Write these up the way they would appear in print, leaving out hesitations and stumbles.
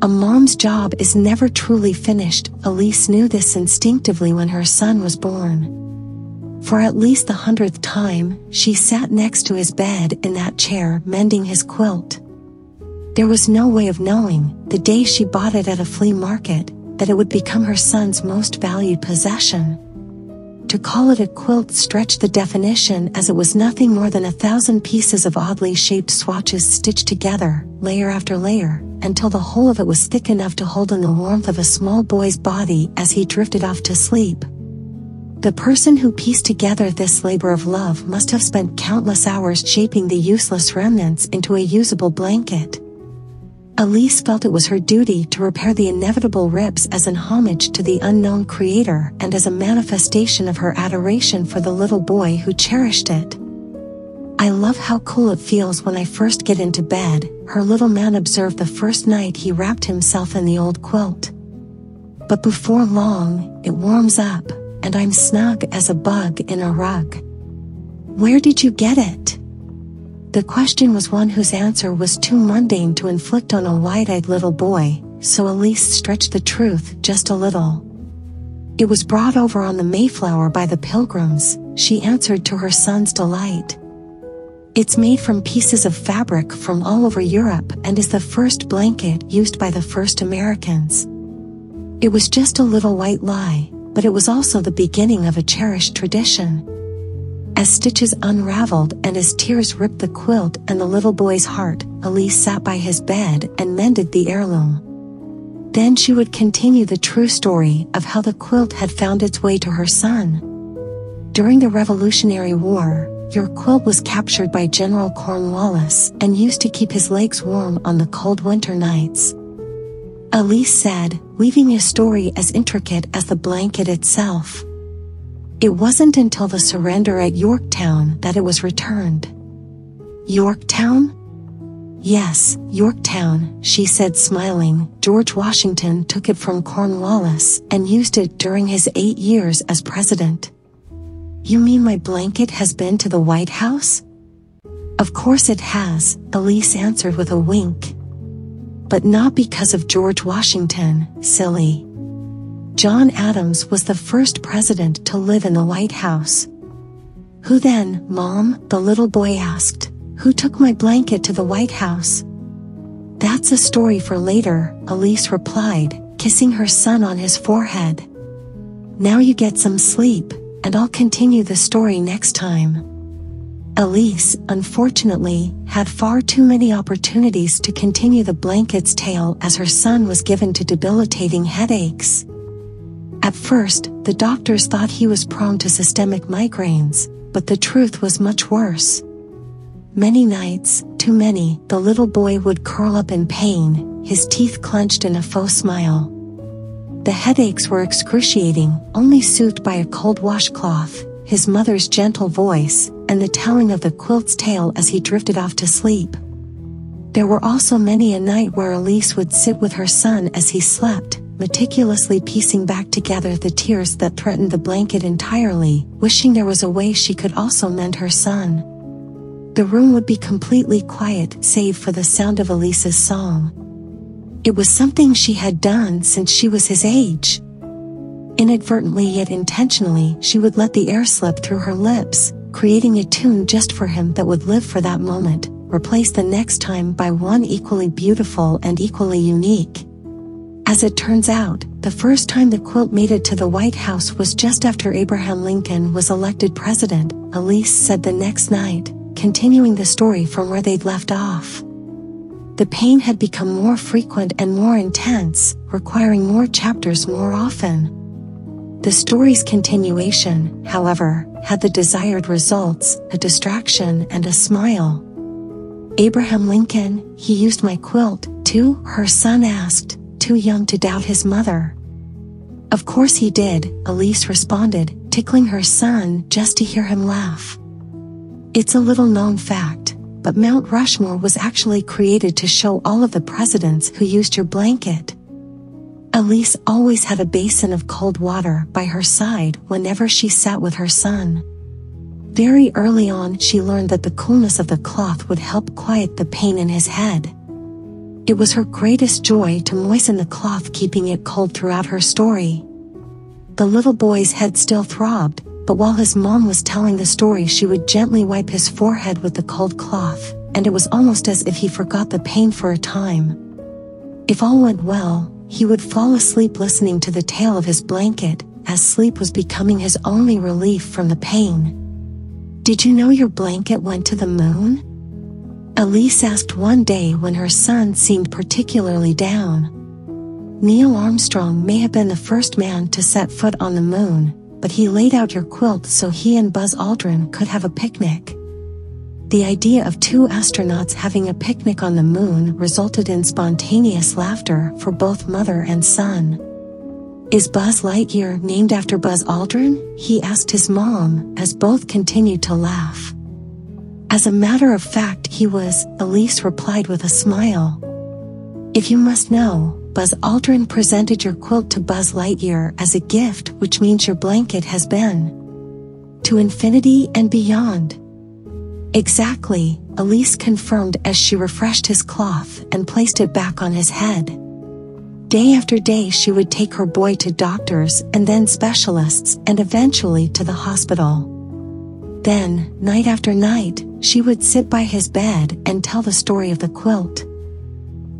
A mom's job is never truly finished. Elise knew this instinctively when her son was born. For at least the 100th time, she sat next to his bed in that chair mending his quilt. There was no way of knowing, the day she bought it at a flea market, that it would become her son's most valued possession. To call it a quilt stretched the definition, as it was nothing more than 1,000 pieces of oddly shaped swatches stitched together, layer after layer, until the whole of it was thick enough to hold in the warmth of a small boy's body as he drifted off to sleep. The person who pieced together this labor of love must have spent countless hours shaping the useless remnants into a usable blanket. Elise felt it was her duty to repair the inevitable rips as an homage to the unknown creator and as a manifestation of her adoration for the little boy who cherished it. "I love how cool it feels when I first get into bed," her little man observed the first night he wrapped himself in the old quilt. "But before long, it warms up, and I'm snug as a bug in a rug." "Where did you get it?" The question was one whose answer was too mundane to inflict on a wide-eyed little boy, so Elise stretched the truth just a little. "It was brought over on the Mayflower by the Pilgrims," she answered to her son's delight. "It's made from pieces of fabric from all over Europe and is the first blanket used by the first Americans." It was just a little white lie, but it was also the beginning of a cherished tradition. As stitches unraveled and as tears ripped the quilt and the little boy's heart, Elise sat by his bed and mended the heirloom. Then she would continue the true story of how the quilt had found its way to her son. "During the Revolutionary War, your quilt was captured by General Cornwallis and used to keep his legs warm on the cold winter nights," Elise said, weaving a story as intricate as the blanket itself. "It wasn't until the surrender at Yorktown that it was returned." "Yorktown?" "Yes, Yorktown," she said smiling. "George Washington took it from Cornwallis and used it during his 8 years as president." "You mean my blanket has been to the White House?" "Of course it has," Elise answered with a wink. "But not because of George Washington, silly. John Adams was the first president to live in the White House." "Who then, Mom?" the little boy asked. "Who took my blanket to the White House?" "That's a story for later," Elise replied, kissing her son on his forehead. "Now you get some sleep, and I'll continue the story next time." Elise, unfortunately, had far too many opportunities to continue the blanket's tale as her son was given to debilitating headaches. At first, the doctors thought he was prone to systemic migraines, but the truth was much worse. Many nights, too many, the little boy would curl up in pain, his teeth clenched in a faux smile. The headaches were excruciating, only soothed by a cold washcloth, his mother's gentle voice, and the telling of the quilt's tale as he drifted off to sleep. There were also many a night where Elise would sit with her son as he slept, meticulously piecing back together the tears that threatened the blanket entirely, wishing there was a way she could also mend her son. The room would be completely quiet save for the sound of Elise's song. It was something she had done since she was his age. Inadvertently yet intentionally, she would let the air slip through her lips, creating a tune just for him that would live for that moment, replaced the next time by one equally beautiful and equally unique. As it turns out, the first time the quilt made it to the White House was just after Abraham Lincoln was elected president, Elise said the next night, continuing the story from where they'd left off. The pain had become more frequent and more intense, requiring more chapters more often. The story's continuation, however, had the desired results, a distraction and a smile. "Abraham Lincoln, he used my quilt, too?" her son asked, too young to doubt his mother. "Of course he did," Elise responded, tickling her son just to hear him laugh. "It's a little-known fact, but Mount Rushmore was actually created to show all of the presidents who used your blanket." Elise always had a basin of cold water by her side whenever she sat with her son. Very early on she learned that the coolness of the cloth would help quiet the pain in his head. It was her greatest joy to moisten the cloth, keeping it cold throughout her story. The little boy's head still throbbed, but while his mom was telling the story, she would gently wipe his forehead with the cold cloth, and it was almost as if he forgot the pain for a time. If all went well, he would fall asleep listening to the tale of his blanket, as sleep was becoming his only relief from the pain. "Did you know your blanket went to the moon?" Elise asked one day when her son seemed particularly down. "Neil Armstrong may have been the first man to set foot on the moon, but he laid out your quilt so he and Buzz Aldrin could have a picnic." The idea of two astronauts having a picnic on the moon resulted in spontaneous laughter for both mother and son. "Is Buzz Lightyear named after Buzz Aldrin?" he asked his mom, as both continued to laugh. "As a matter of fact, he was," Elise replied with a smile. "If you must know, Buzz Aldrin presented your quilt to Buzz Lightyear as a gift, which means your blanket has been to infinity and beyond." "Exactly," Elise confirmed as she refreshed his cloth and placed it back on his head. Day after day she would take her boy to doctors and then specialists and eventually to the hospital. Then, night after night, she would sit by his bed and tell the story of the quilt.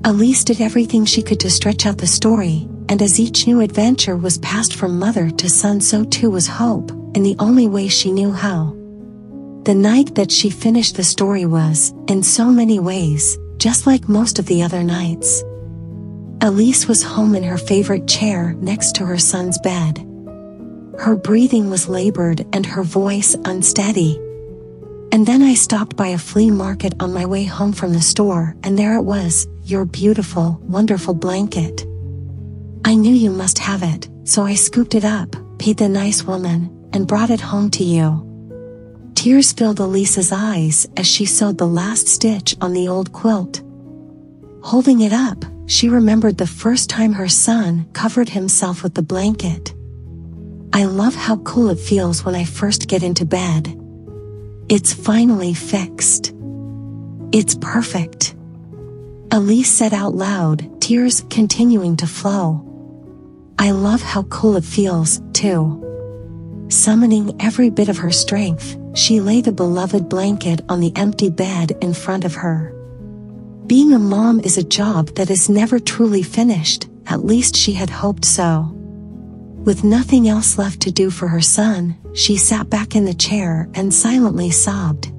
Elise did everything she could to stretch out the story, and as each new adventure was passed from mother to son, so too was hope, in the only way she knew how. The night that she finished the story was, in so many ways, just like most of the other nights. Elise was home in her favorite chair next to her son's bed. Her breathing was labored and her voice unsteady. "And then I stopped by a flea market on my way home from the store, and there it was, your beautiful, wonderful blanket. I knew you must have it, so I scooped it up, paid the nice woman, and brought it home to you." Tears filled Elise's eyes as she sewed the last stitch on the old quilt. Holding it up, she remembered the first time her son covered himself with the blanket. "I love how cool it feels when I first get into bed. It's finally fixed. It's perfect," Elise said out loud, tears continuing to flow. "I love how cool it feels, too." Summoning every bit of her strength, she laid the beloved blanket on the empty bed in front of her. Being a mom is a job that is never truly finished, at least she had hoped so. With nothing else left to do for her son, she sat back in the chair and silently sobbed.